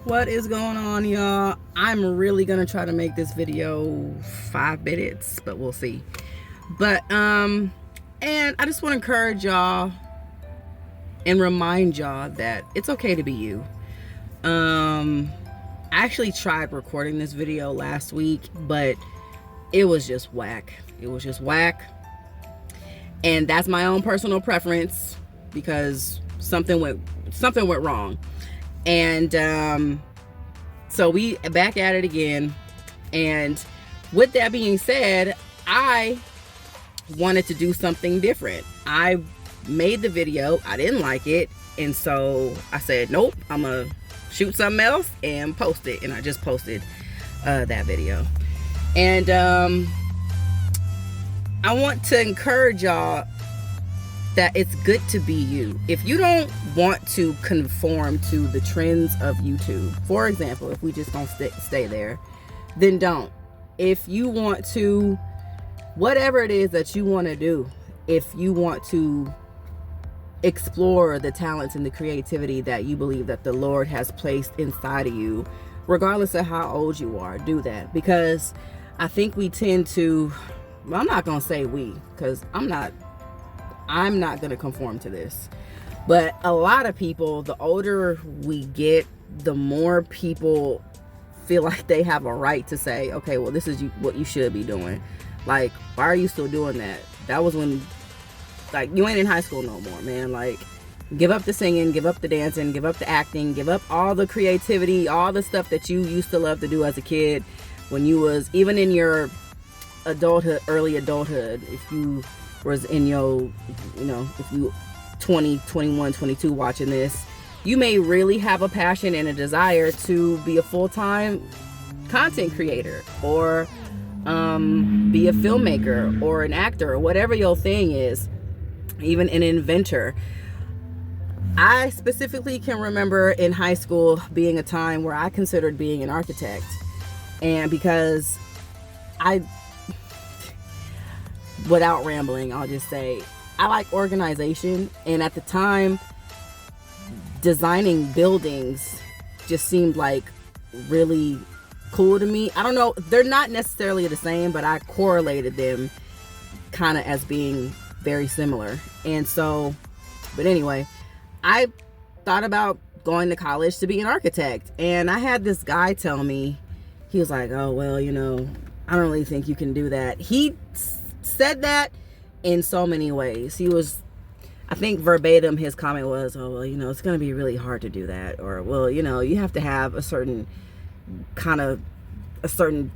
What is going on, y'all? I'm really gonna try to make this video 5 minutes, but we'll see. But and I just want to encourage y'all and remind y'all that it's okay to be you. I actually tried recording this video last week, but it was just whack. And that's my own personal preference because something went wrong. And so we back at it again. And with that being said, I wanted to do something different. I made the video, I didn't like it, and so I said, nope, I'm gonna shoot something else and post it. And I just posted that video. And I want to encourage y'all that it's good to be you. If you don't want to conform to the trends of YouTube, for example, if we just gonna stay there, then don't. If you want to, whatever it is that you want to do, if you want to explore the talents and the creativity that you believe that the Lord has placed inside of you, regardless of how old you are, do that. Because I think we tend to, well, I'm not gonna say we, because I'm not going to conform to this. But a lot of people, the older we get, the more people feel like they have a right to say, okay, well, this is what you should be doing. Like, why are you still doing that? That was when, like, you ain't in high school no more, man. Like, give up the singing, give up the dancing, give up the acting, give up all the creativity, all the stuff that you used to love to do as a kid when you was, even in your adulthood, early adulthood, if you was in your, if you 20, 21, 22 watching this, you may really have a passion and a desire to be a full-time content creator or be a filmmaker or an actor or whatever your thing is, even an inventor. I specifically can remember in high school being a time where I considered being an architect, and because without rambling, I'll just say I like organization, and at the time designing buildings just seemed like really cool to me. I don't know, they're not necessarily the same, but I correlated them kind of as being very similar. And so, but anyway, I thought about going to college to be an architect, and I had this guy tell me, he was like, oh, well, I don't really think you can do that. He said that in so many ways. He was, I think verbatim, his comment was, oh, well, it's going to be really hard to do that. Or, well, you have to have a certain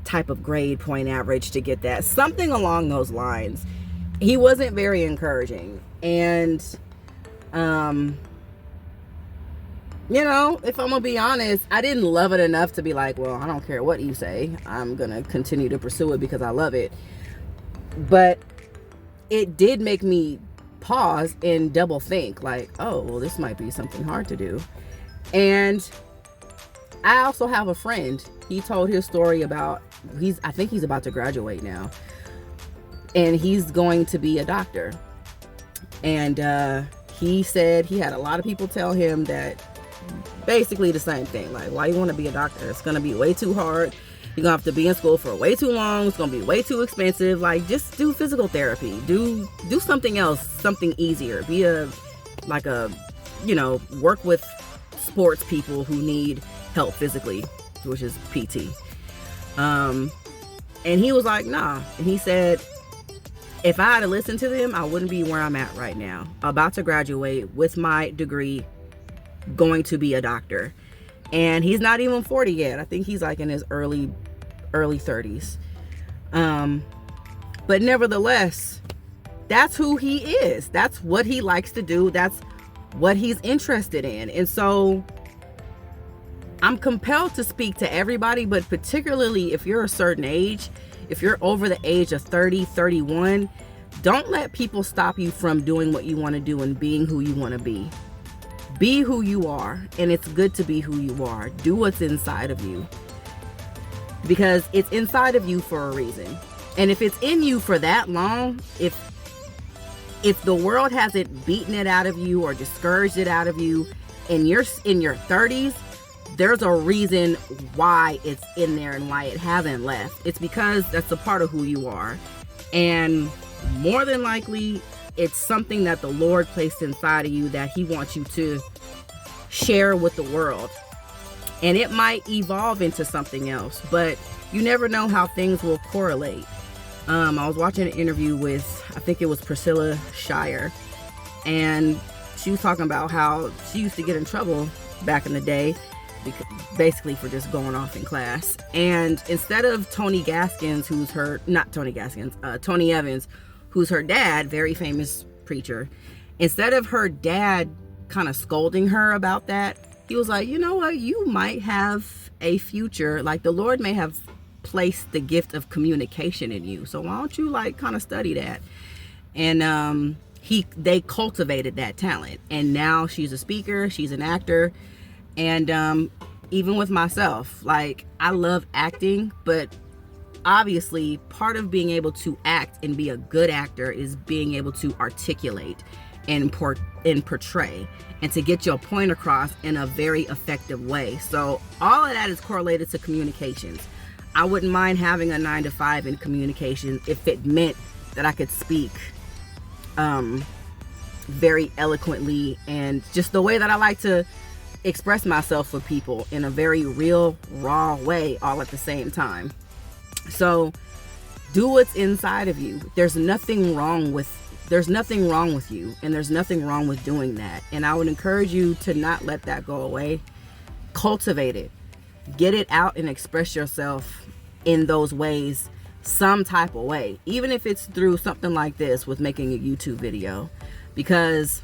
type of grade point average to get that. Something along those lines. He wasn't very encouraging. And, if I'm going to be honest, I didn't love it enough to be like, well, I don't care what you say. I'm going to continue to pursue it because I love it. But it did make me pause and double think, like, oh, well, this might be something hard to do. And I also have a friend. He told his story about, I think he's about to graduate now, and he's going to be a doctor. And he said he had a lot of people tell him that basically the same thing, like, why you want to be a doctor? It's going to be way too hard. You're going to have to be in school for way too long. It's going to be way too expensive. Like, just do physical therapy. Do something else, something easier. Be work with sports people who need help physically, which is PT. And he was like, nah. And he said, if I had listened to them, I wouldn't be where I'm at right now. About to graduate with my degree, going to be a doctor. And he's not even 40 yet. I think he's like in his early 30s. But nevertheless, that's who he is. That's what he likes to do. That's what he's interested in. And so I'm compelled to speak to everybody, but particularly if you're a certain age, if you're over the age of 30, 31, don't let people stop you from doing what you want to do and being who you want to be. Be who you are, and it's good to be who you are. Do what's inside of you, because it's inside of you for a reason. And if it's in you for that long, if the world hasn't beaten it out of you or discouraged it out of you, and you're in your 30s, there's a reason why it's in there and why it hasn't left. It's because that's a part of who you are. And more than likely, it's something that the Lord placed inside of you that he wants you to share with the world. And it might evolve into something else, but you never know how things will correlate. I was watching an interview with, I think it was Priscilla Shire, and she was talking about how she used to get in trouble back in the day, basically for just going off in class. And instead of Tony Evans, who's her dad, very famous preacher, instead of her dad kind of scolding her about that, he was like, you know what, you might have a future, like the Lord may have placed the gift of communication in you, so why don't you like kind of study that? And they cultivated that talent, and now she's a speaker, she's an actor. And even with myself, like, I love acting, but obviously part of being able to act and be a good actor is being able to articulate and portray and to get your point across in a very effective way. So all of that is correlated to communications. I wouldn't mind having a 9-to-5 in communication if it meant that I could speak very eloquently, and just the way that I like to express myself with people in a very real, raw way, all at the same time. So do what's inside of you. There's nothing wrong with you, and there's nothing wrong with doing that. And I would encourage you to not let that go away. Cultivate it. Get it out and express yourself in those ways, some type of way. Even if it's through something like this with making a YouTube video. Because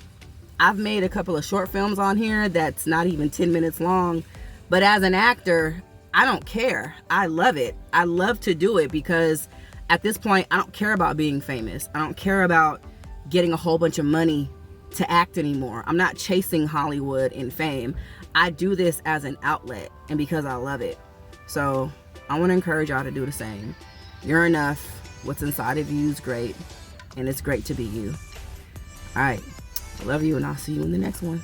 I've made a couple of short films on here that's not even 10 minutes long. But as an actor, I don't care. I love it. I love to do it because at this point, I don't care about being famous. I don't care about getting a whole bunch of money to act anymore. I'm not chasing Hollywood and fame. I do this as an outlet and because I love it. So I want to encourage y'all to do the same. You're enough. What's inside of you is great, and it's great to be you. All right. I love you, and I'll see you in the next one.